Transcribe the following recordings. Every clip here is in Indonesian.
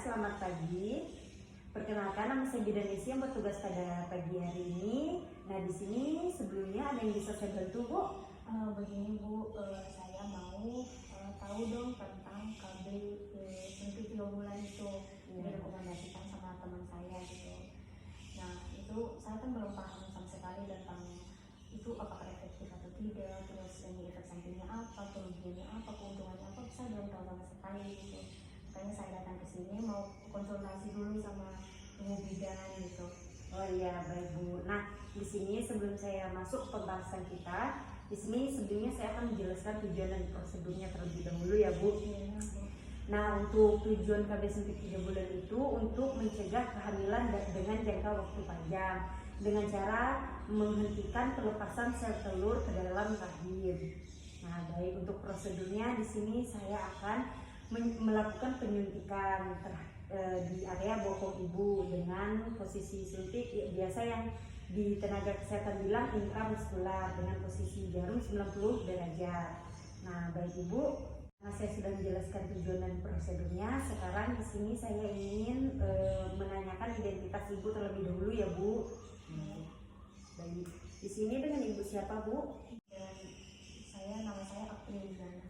selamat pagi. Perkenalkan, nama saya Bidan Desi yang bertugas pada pagi hari ini. Nah, di sini sebelumnya ada yang bisa saya bantu, Bu? Begini Bu, saya mau tahu dong tentang KB suntik 3 bulan itu. Direkomendasikan sama teman saya gitu. Nah, itu saya kan belum paham sama sekali tentang itu apakah efektif atau tidak, terus ini efek sampingnya apa, kerugiannya apa, keuntungannya apa, saya belum tahu sama sekali gitu. Makanya saya datang ke sini mau konsultasi dulu sama ibu bidan gitu. Oh iya, baik Bu. Nah, di sini sebelum saya masuk pembahasan kita, di sini sebelumnya saya akan menjelaskan tujuan dan prosedurnya terlebih dahulu ya Bu. Iya, Bu. Nah, untuk tujuan KB suntik 3 bulan itu untuk mencegah kehamilan dengan jangka waktu panjang dengan cara menghentikan pelepasan sel telur ke dalam rahim. Nah, baik, untuk prosedurnya di sini saya akan melakukan penyuntikan di area bokong ibu dengan posisi suntik biasa yang di tenaga kesehatan bilang intramuskular dengan posisi jarum 90 derajat. Nah, baik Ibu, saya sudah menjelaskan tujuan dan prosedurnya. Sekarang di sini saya ingin menanyakan identitas Ibu terlebih dahulu ya Bu. Baik, di sini dengan Ibu siapa Bu? Dan nama saya Apriliana.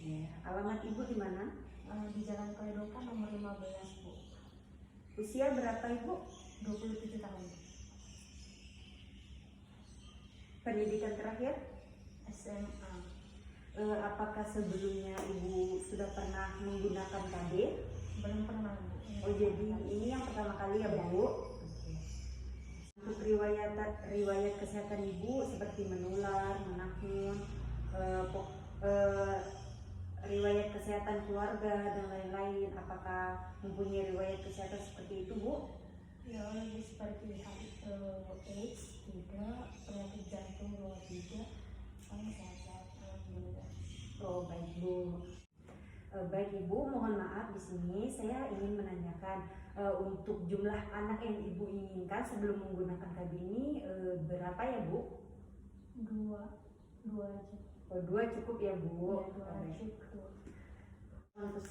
Ya, alamat Ibu di mana? Di Jalan Kledokan nomor 15 Bu. Usia berapa Ibu? 27 tahun. Pendidikan terakhir? SMA. Apakah sebelumnya Ibu sudah pernah menggunakan KB? Belum pernah Bu. Oh, jadi ini yang pertama kali ya Bu? Untuk riwayat kesehatan Ibu seperti menular, menahun, riwayat kesehatan keluarga dan lain-lain, apakah mempunyai riwayat kesehatan seperti itu Bu? Ya, lagi seperti AIDS, tidak, penyakit jantung 23, saya sehat, alhamdulillah. Oh, baik Bu. Baik Ibu, mohon maaf di sini saya ingin menanyakan untuk jumlah anak yang Ibu inginkan sebelum menggunakan KB ini berapa ya Bu? Dua aja. Oh, 2 cukup ya Bu. Ya, 2 cukup. Untuk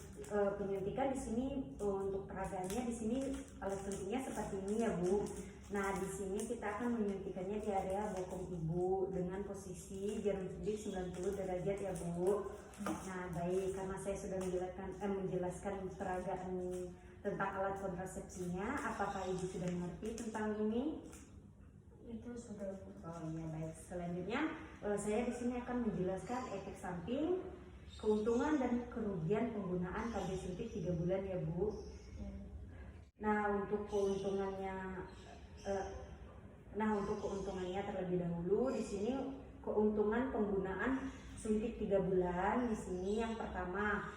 penyuntikan di sini untuk peragaannya di sini alat suntiknya seperti ini ya Bu. Nah, di sini kita akan menyuntikannya di area bokong Ibu dengan posisi jarum suntik 90 derajat ya Bu. Nah, baik, karena saya sudah menjelaskan peragaan tentang alat kontrasepsinya, apakah Ibu sudah mengerti tentang ini? Itu sudah Bu. Oh iya, baik. Selanjutnya saya di sini akan menjelaskan efek samping, keuntungan dan kerugian penggunaan KB suntik 3 bulan ya Bu. Nah, untuk keuntungannya terlebih dahulu di sini keuntungan penggunaan suntik 3 bulan di sini yang pertama.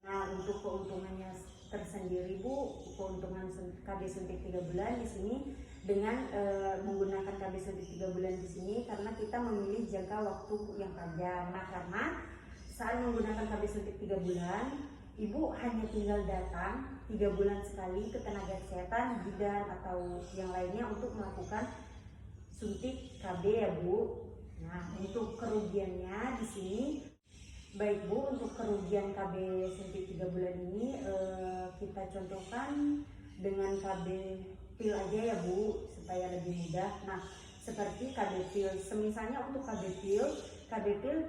Nah, untuk keuntungannya tersendiri Bu, keuntungan KB suntik 3 bulan di sini dengan menggunakan KB suntik 3 bulan di sini karena kita memilih jangka waktu yang panjang. Nah, karena saat menggunakan KB suntik 3 bulan, Ibu hanya tinggal datang 3 bulan sekali ke tenaga kesehatan, bidan atau yang lainnya untuk melakukan suntik KB ya Bu. Nah, untuk kerugiannya di sini, baik Bu, untuk kerugian KB suntik 3 bulan ini kita contohkan dengan KB pil aja ya Bu, supaya lebih mudah. Nah, seperti KB pil, semisalnya untuk KB pil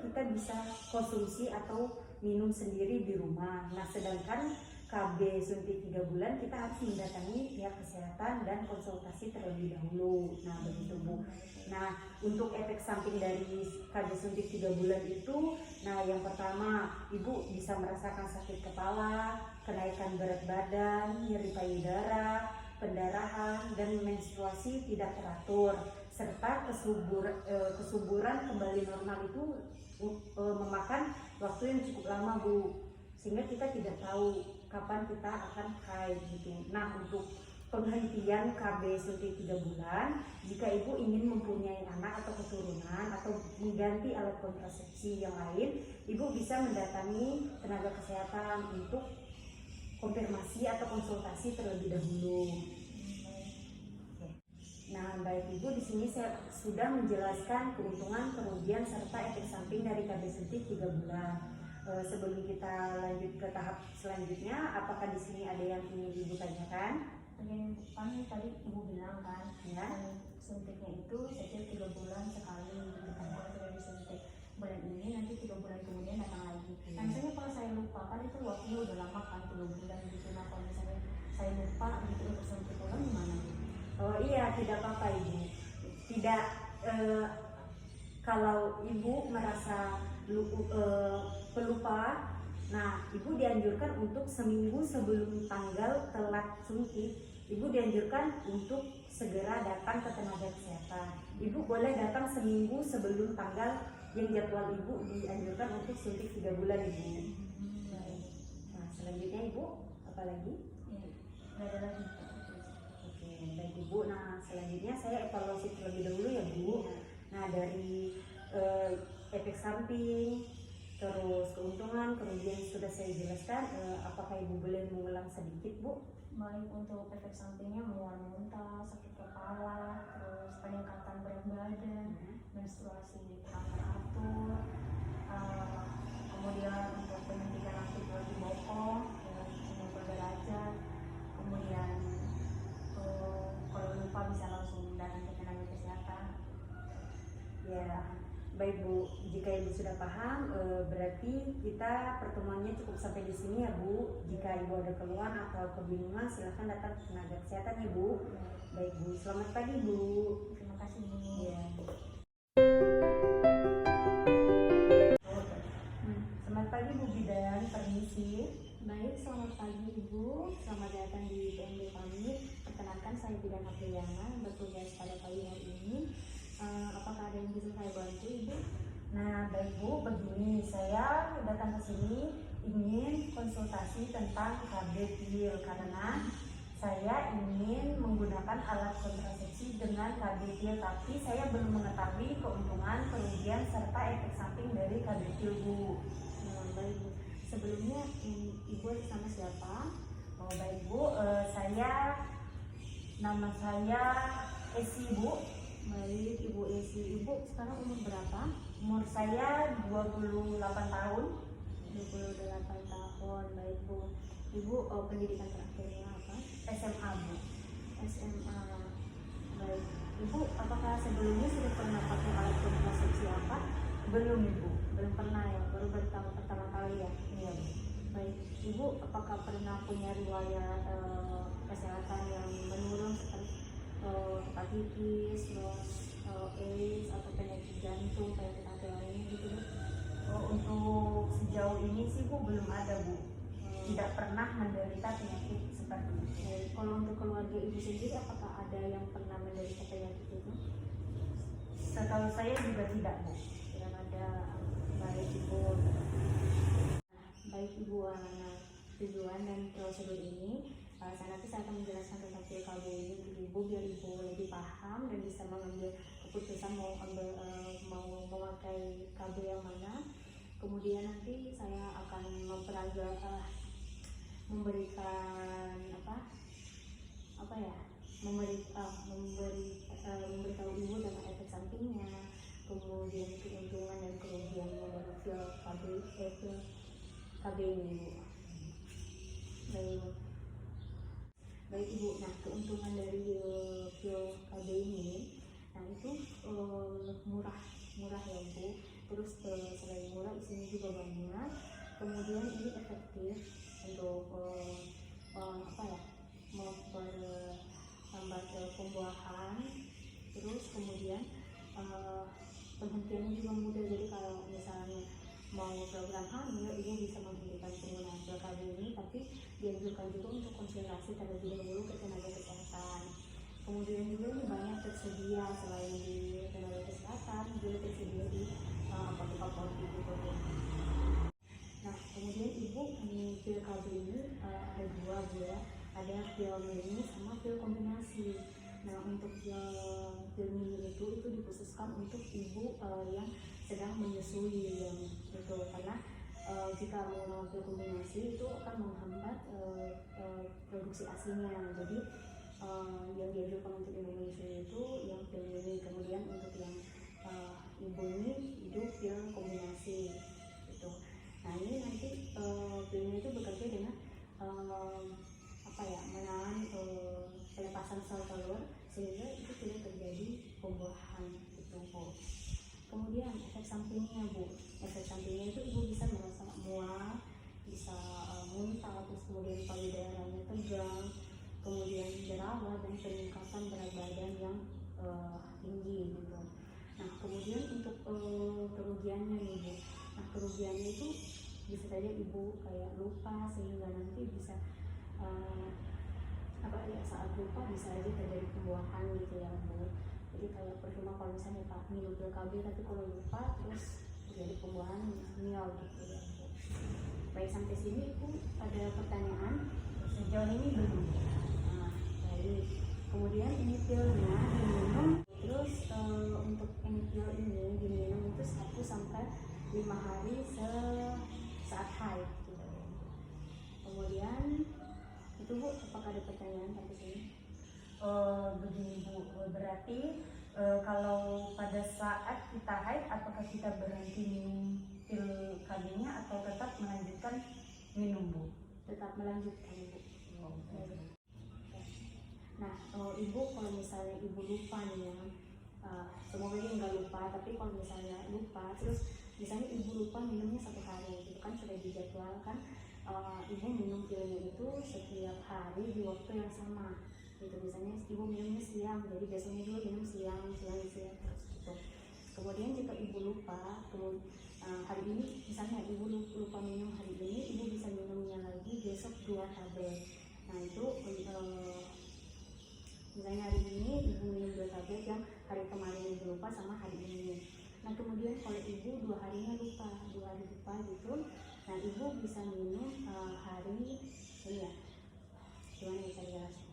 kita bisa konsumsi atau minum sendiri di rumah. Nah, sedangkan KB suntik 3 bulan kita harus mendatangi pihak kesehatan dan konsultasi terlebih dahulu. Nah, begitu Bu. Nah, untuk efek samping dari KB suntik 3 bulan itu, nah yang pertama, Ibu bisa merasakan sakit kepala, kenaikan berat badan, nyeri payudara, pendarahan, dan menstruasi tidak teratur, serta kesuburan kembali normal itu memakan waktu yang cukup lama Bu, sehingga kita tidak tahu kapan kita akan haid gitu. Nah, untuk penghentian KB suntik 3 bulan, jika Ibu ingin mempunyai anak atau keturunan atau mengganti alat kontrasepsi yang lain, Ibu bisa mendatangi tenaga kesehatan untuk konfirmasi atau konsultasi terlebih dahulu. Nah, baik Ibu, di sini saya sudah menjelaskan keuntungan, kerugian serta efek samping dari KB suntik 3 bulan. sebelum kita lanjut ke tahap selanjutnya, apakah di sini ada yang ingin Ibu tanyakan? Mungkin kan tadi ibu bilang kan, Ya. suntiknya itu setiap 3 bulan sekali, kita sudah disuntik bulan ini, nanti 3 bulan kemudian datang lagi. Nah misalnya kalau saya lupa, kan itu waktunya udah lama kan 3 bulan gitu. Nah kalau misalnya saya lupa gitu untuk suntik ulang gimana? Oh iya, tidak apa-apa Ibu. Tidak, kalau Ibu merasa pelupa, nah Ibu dianjurkan untuk seminggu sebelum tanggal telat suntik, Ibu dianjurkan untuk segera datang ke tenaga kesehatan. Ibu boleh datang seminggu sebelum tanggal yang jadwal Ibu dianjurkan untuk suntik 3 bulan Ibu. Nah selanjutnya Ibu, apa lagi? Ya, nggak ada lagi. Oke, baik Ibu. Nah selanjutnya saya evaluasi terlebih dahulu ya Bu. Nah dari efek samping, terus keuntungan, kerugian sudah saya jelaskan. Apakah Ibu boleh mengulang sedikit Bu? Baik untuk efek sampingnya mual muntah, sakit kepala, terus peningkatan berat badan, menstruasi kurang teratur, kemudian untuk penyuntikan antibiotik bokong dengan mengukur derajat, kemudian kalau lupa bisa langsung datang ke tenaga kesehatan. Ya, baik Bu. Jika Ibu sudah paham, berarti kita pertemuannya cukup sampai di sini ya Bu. Jika Ibu ada keluhan atau kebingungan, silahkan datang ke tenaga kesehatan ya Bu. Baik Bu, selamat pagi Bu. Terima kasih Bu. Ya. Selamat pagi Bu Bidan, permisi. Baik, selamat pagi Ibu. Selamat datang di PMB kami. Perkenalkan saya Bidan Apriliana, bertugas pada pagi hari ini. Apakah ada yang bisa saya bantu Ibu? Nah, baik Bu, begini, saya datang ke sini ingin konsultasi tentang KB pil karena saya ingin menggunakan alat kontrasepsi dengan KB pil, tapi saya belum mengetahui keuntungan, kerugian serta efek samping dari KB pil Bu. Baik Bu. Sebelumnya Ibu sama siapa? Oh baik Bu, nama saya Esi Bu. Baik Ibu Esi. Ibu sekarang umur berapa? Umur saya 28 tahun. 28 tahun. Baik Bu. Ibu pendidikan terakhirnya apa? SMA Bu. SMA. Baik. Ibu apakah sebelumnya sudah pernah pakai alat kontrasepsi apa? Belum Ibu. Belum pernah ya, baru bertahun pertama kali ya. Iya Bu. Baik, Ibu apakah pernah punya riwayat kesehatan yang menurun seperti hepatitis, terus AIDS atau penyakit jantung, penyakit hati lainnya gitu Bu? Untuk sejauh ini sih Bu belum ada Bu. Tidak pernah menderita penyakit seperti itu. Baik, kalau untuk keluarga Ibu sendiri apakah ada yang pernah menderita penyakit itu? Setahu saya juga tidak Bu. Tidak ada. Baik Ibu. Baik Ibu, tujuan dan prosedur ini nanti saya akan menjelaskan tentang pil KB ini untuk Ibu biar Ibu lebih paham dan bisa mengambil keputusan mau memakai KB yang mana. Kemudian nanti saya akan memberikan memberitahu Ibu tentang efek sampingnya, kemudian keuntungan dan kerugiannya dari pil KB ini. Baik Ibu, nah keuntungan dari pil KB ini, nah itu murah ya Bu. Terus selain murah isinya juga banyak. Kemudian ini efektif untuk memperlambat pembuahan. Terus kemudian penghentiannya juga mudah. Jadi kalau misalnya mau program hamil, ini bisa menghentikan penggunaan pil KB ini, tapi dianjurkan juga untuk konsultasi terlebih dahulu ke tenaga kesehatan. Kemudian juga ini banyak tersedia selain di tenaga kesehatan, juga tersedia di apotek-apotek gitu. Nah, kemudian Ibu pil KB ini ada dua Bu ya, ada pil mini sama pil kombinasi. Nah, untuk pil mini itu dikhususkan untuk Ibu yang sedang menyusui yang itu, karena jika menggunakan pil kombinasi itu akan menghambat produksi asinya. Jadi yang diajukan untuk ibu menyusui itu yang pil mini, kemudian untuk yang ibu ini itu pil kombinasi itu. Nah ini nanti pilnya itu bekerja dengan menahan pelepasan sel telur sehingga itu tidak terjadi pembuahan gitu Bu. Kemudian efek sampingnya Bu, efek sampingnya itu ibu bisa merasa mual, bisa muntah, terus kemudian payudaranya tegang, kemudian jerawat dan peningkatan berat badan yang tinggi gitu. Nah kemudian untuk kerugiannya nih Bu, nah kerugiannya itu bisa saja ibu kayak lupa sehingga nanti bisa saat lupa bisa aja terjadi pembuahan gitu ya Bu. Jadi kayak percuma kalau misalnya Pak minum pil KB tapi kalau lupa terus terjadi pembuahan mil gitu ya Bu. Baik sampai sini Bu ada pertanyaan? Sejauh ini belum. Nah, baik. Kemudian ini pilnya diminum terus untuk ini pil ini diminum itu 1 sampai 5 hari saat haid gitu. Kemudian itu Bu, apakah ada pertanyaan sampai sini? Begini Bu, berarti kalau pada saat kita haid apakah kita berhenti minum pil KB-nya atau tetap melanjutkan minum Bu? Tetap melanjutkan Bu. Nah ibu kalau misalnya ibu lupa nih ya, semoga dia nggak lupa, tapi kalau misalnya lupa terus misalnya ibu lupa minumnya 1 hari gitu kan sudah dijadwalkan, ibu minum pilnya itu setiap hari di waktu yang sama gitu. Misalnya ibu minumnya siang, jadi biasanya dulu minum siang terus gitu. Kemudian jika ibu lupa hari ini misalnya ibu lupa minum hari ini, ibu bisa minumnya lagi besok 2 tablet. Nah itu misalnya hari ini ibu minum 2 tablet yang hari kemarin ibu lupa sama hari ini. Nah kemudian kalau ibu 2 hari lupa gitu, nah ibu bisa minum hari ini ya, gimana ya saya jelaskan.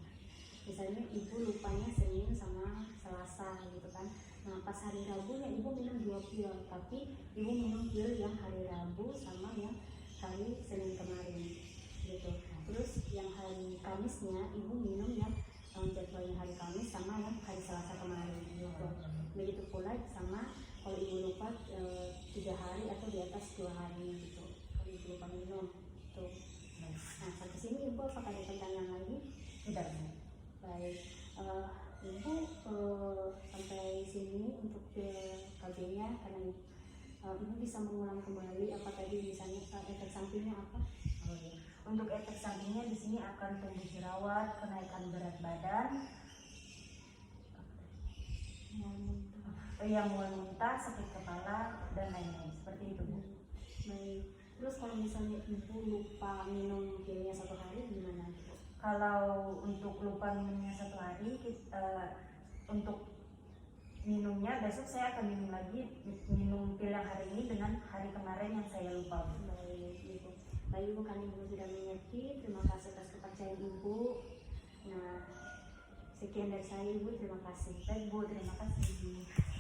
Misalnya ibu lupanya Senin sama Selasa gitu kan. Nah pas hari Rabunya ibu minum 2 pil, tapi ibu minum pil yang hari Rabu sama yang hari Senin kemarin gitu. Terus yang hari Kamisnya ibu minum yang jadwalnya hari Kamis sama yang hari Selasa kemarin gitu. Begitu pula sama kalau ibu lupa 3 hari atau di atas 2 hari gitu, kalau ibu lupa minum tuh. Nah sampai sini ibu apakah ada pertanyaan lagi? Tidak. Baik, ibu sampai sini untuk KB-nya karena ibu bisa mengulang kembali apa tadi misalnya efek sampingnya apa? Oh, iya. Untuk efek sampingnya di sini akan tumbuh jerawat, kenaikan berat badan, yang mual-muntah, sakit kepala dan lain-lain seperti itu Bu. Baik. Terus kalau misalnya ibu lupa minum pilnya 1 hari gimana? Kalau untuk lupa minumnya 1 hari, untuk minumnya besok saya akan minum lagi, minum pil yang hari ini dengan hari kemarin yang saya lupa. Baik ibu. Baik ibu, kami sudah mengerti. Terima kasih atas kepercayaan ibu. Nah sekian dari saya ibu, terima kasih. Baik Bu, terima kasih.